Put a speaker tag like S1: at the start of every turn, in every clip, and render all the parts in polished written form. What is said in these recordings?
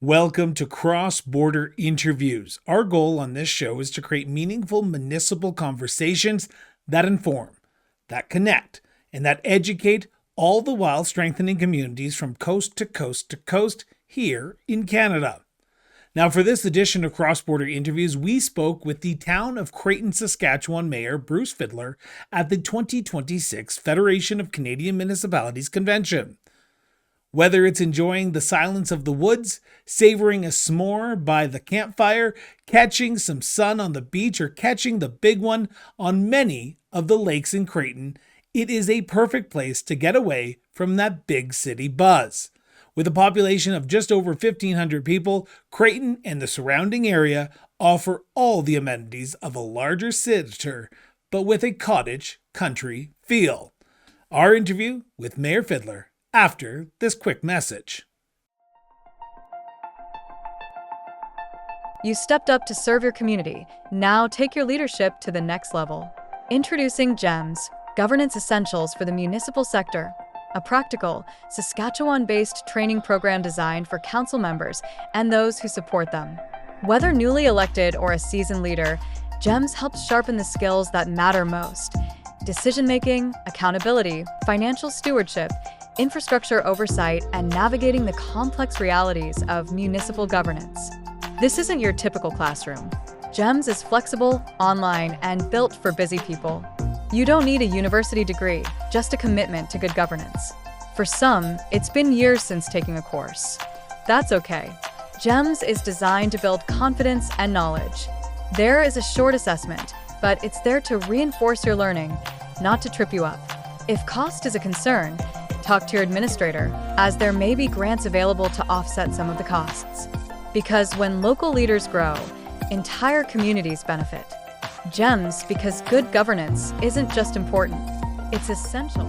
S1: Welcome to Cross-Border Interviews. Our goal on this show is to create meaningful municipal conversations that inform, that connect, and that educate, all the while strengthening communities from coast to coast to coast here in Canada. Now, for this edition of Cross-Border Interviews, we spoke with the Town of Creighton, Saskatchewan Mayor Bruce Fidler at the 2026 Federation of Canadian Municipalities Convention. Whether it's enjoying the silence of the woods, savouring a s'more by the campfire, catching some sun on the beach, or catching the big one on many of the lakes in Creighton, it is a perfect place to get away from that big city buzz. With a population of just over 1,500 people, Creighton and the surrounding area offer all the amenities of a larger city, but with a cottage country feel. Our interview with Mayor Fidler after this quick message.
S2: You stepped up to serve your community. Now take your leadership to the next level. Introducing GEMS, Governance Essentials for the Municipal Sector, a practical, Saskatchewan-based training program designed for council members and those who support them. Whether newly elected or a seasoned leader, GEMS helps sharpen the skills that matter most: decision-making, accountability, financial stewardship, infrastructure oversight, and navigating the complex realities of municipal governance. This isn't your typical classroom. GEMS is flexible, online, and built for busy people. You don't need a university degree, just a commitment to good governance. For some, it's been years since taking a course. That's okay. GEMS is designed to build confidence and knowledge. There is a short assessment, but it's there to reinforce your learning, not to trip you up. If cost is a concern, talk to your administrator, as there may be grants available to offset some of the costs. Because when local leaders grow, entire communities benefit. GEMS, because good governance isn't just important, it's essential.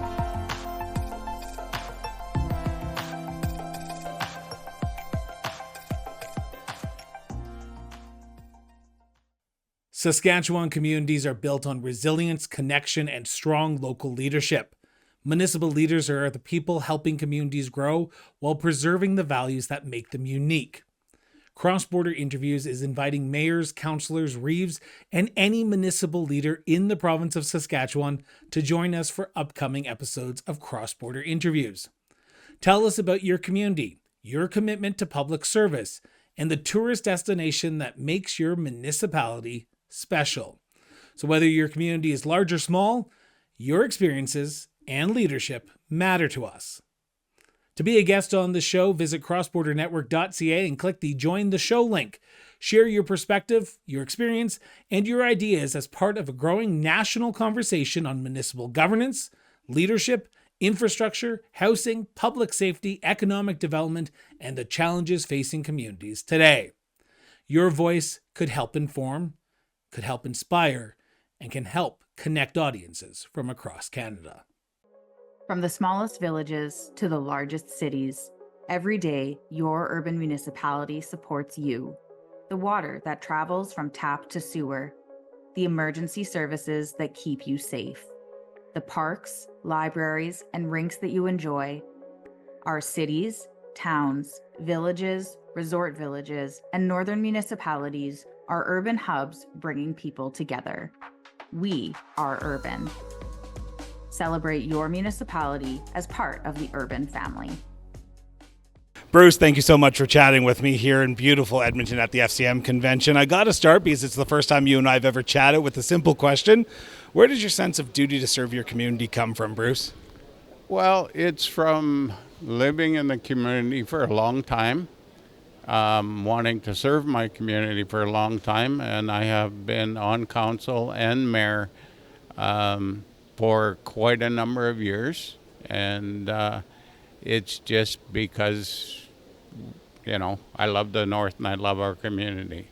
S1: Saskatchewan communities are built on resilience, connection, and strong local leadership. Municipal leaders are the people helping communities grow while preserving the values that make them unique. Cross-Border Interviews is inviting mayors, councillors, reeves, and any municipal leader in the province of Saskatchewan to join us for upcoming episodes of Cross-Border Interviews. Tell us about your community, your commitment to public service, and the tourist destination that makes your municipality special. So whether your community is large or small, your experiences and leadership matter to us. To be a guest on the show, visit crossbordernetwork.ca and click the Join the Show link. Share your perspective, your experience, and your ideas as part of a growing national conversation on municipal governance, leadership, infrastructure, housing, public safety, economic development, and the challenges facing communities today. Your voice could help inform, could help inspire, and can help connect audiences from across Canada.
S3: From the smallest villages to the largest cities, every day your urban municipality supports you. The water that travels from tap to sewer, the emergency services that keep you safe, the parks, libraries, and rinks that you enjoy. Our cities, towns, villages, resort villages, and northern municipalities are urban hubs bringing people together. We are urban. Celebrate your municipality as part of the urban family.
S1: Bruce, thank you so much for chatting with me here in beautiful Edmonton at the FCM Convention. I got to start because it's the first time you and I have ever chatted with a simple question. Where does your sense of duty to serve your community come from, Bruce?
S4: Well, it's from living in the community for a long time, wanting to serve my community for a long time, and I have been on council and mayor for quite a number of years, and it's just because, I love the North and I love our community.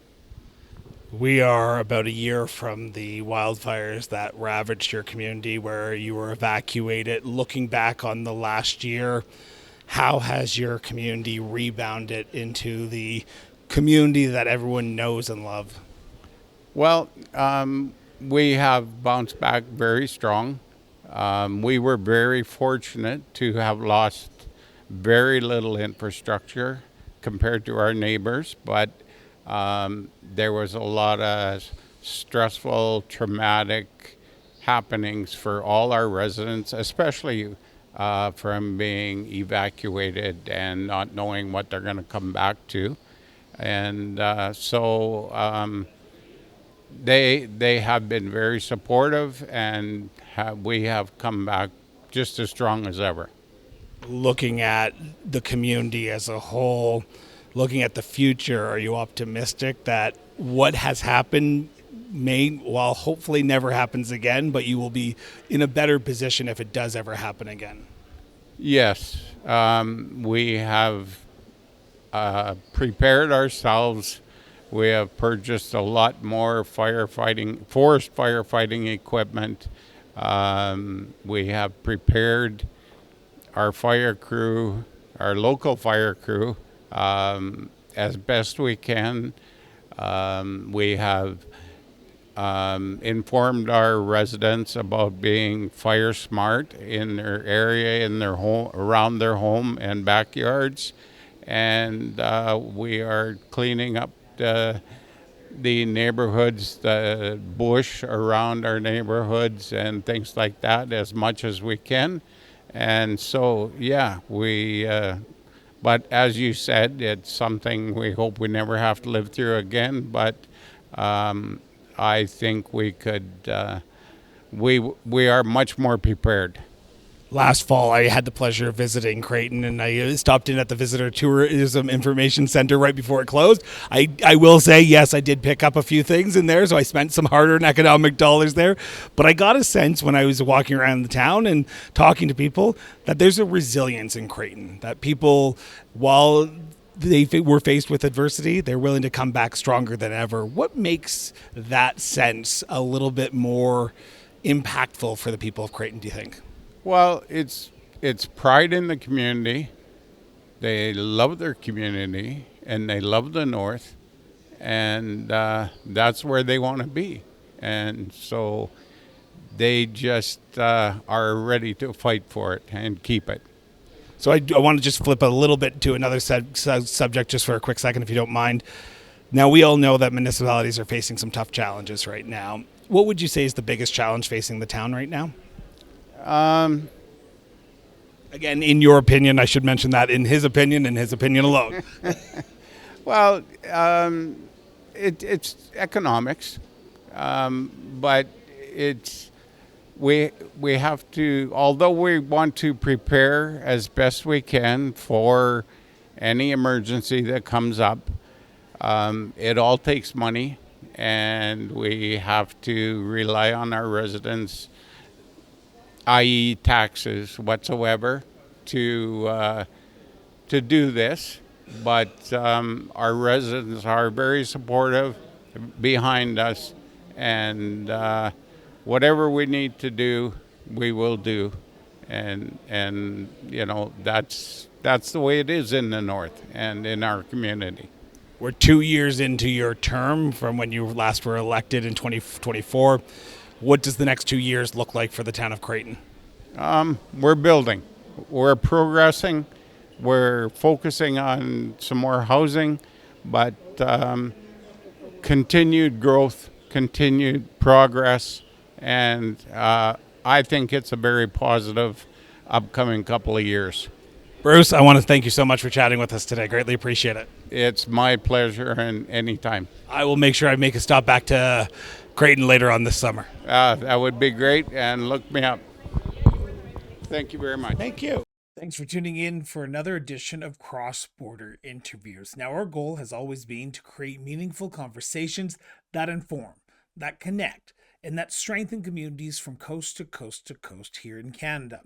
S1: We are about a year from the wildfires that ravaged your community where you were evacuated. Looking back on the last year, how has your community rebounded into the community that everyone knows and loves?
S4: Well, we have bounced back very strong. We were very fortunate to have lost very little infrastructure compared to our neighbors, but there was a lot of stressful, traumatic happenings for all our residents, especially from being evacuated and not knowing what they're going to come back to. And they have been very supportive, and we have come back just as strong as ever.
S5: Looking at the community as a whole, looking at the future, are you optimistic that what has happened may, while hopefully never happens again, but you will be in a better position if it does ever happen again?
S4: Yes, we have prepared ourselves. We have purchased a lot more forest firefighting equipment. We have prepared our fire crew, our local fire crew, as best we can. We have informed our residents about being fire smart in their area, in their home, around their home and backyards, and we are cleaning up the neighborhoods, the bush around our neighborhoods, and things like that as much as we can. And so, yeah, but as you said, it's something we hope we never have to live through again. But I think we could, we are much more prepared.
S5: Last fall, I had the pleasure of visiting Creighton, and I stopped in at the Visitor Tourism Information Center right before it closed. I will say, yes, I did pick up a few things in there, so I spent some hard-earned economic dollars there. But I got a sense when I was walking around the town and talking to people that there's a resilience in Creighton, that people, while they were faced with adversity, they're willing to come back stronger than ever. What makes that sense a little bit more impactful for the people of Creighton, do you think?
S4: Well, it's pride in the community. They love their community, and they love the North, and that's where they want to be. And so they just are ready to fight for it and keep it.
S5: So I want to just flip a little bit to another subject just for a quick second, if you don't mind. Now, we all know that municipalities are facing some tough challenges right now. What would you say is the biggest challenge facing the town right now? Again, in your opinion, I should mention that in his opinion alone.
S4: Well, it's economics, but we have to, although we want to prepare as best we can for any emergency that comes up, it all takes money, and we have to rely on our residents, i.e. taxes whatsoever, to do this. But our residents are very supportive behind us, and whatever we need to do, we will do. And you know, that's the way it is in the North and in our community.
S5: We're 2 years into your term from when you last were elected in 2024. What does the next 2 years look like for the town of Creighton?
S4: We're building. We're progressing. We're focusing on some more housing, but continued growth, continued progress, and I think it's a very positive upcoming couple of years.
S5: Bruce, I want to thank you so much for chatting with us today. Greatly appreciate it.
S4: It's my pleasure, and anytime.
S5: I will make sure I make a stop back to Creighton later on this summer.
S4: That would be great, and look me up. Thank you very much.
S5: Thank you.
S1: Thanks for tuning in for another edition of Cross Border Interviews. Now, our goal has always been to create meaningful conversations that inform, that connect, and that strengthen communities from coast to coast to coast here in Canada.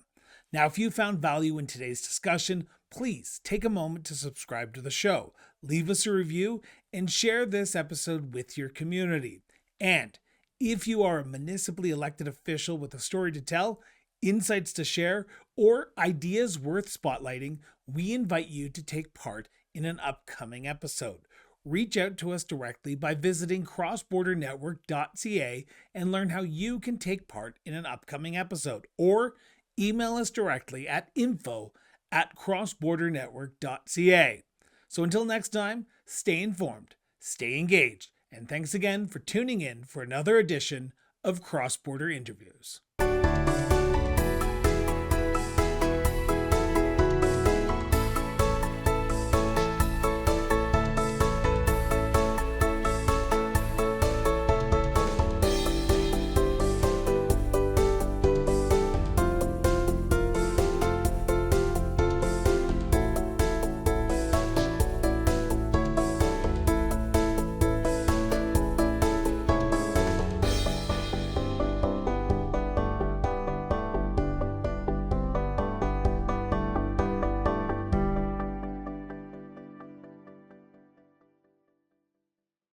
S1: Now, if you found value in today's discussion, please take a moment to subscribe to the show, leave us a review, and share this episode with your community. And if you are a municipally elected official with a story to tell, insights to share, or ideas worth spotlighting, we invite you to take part in an upcoming episode. Reach out to us directly by visiting crossbordernetwork.ca and learn how you can take part in an upcoming episode, or email us directly at info@crossbordernetwork.ca. So until next time, stay informed, stay engaged, and thanks again for tuning in for another edition of Cross Border Interviews.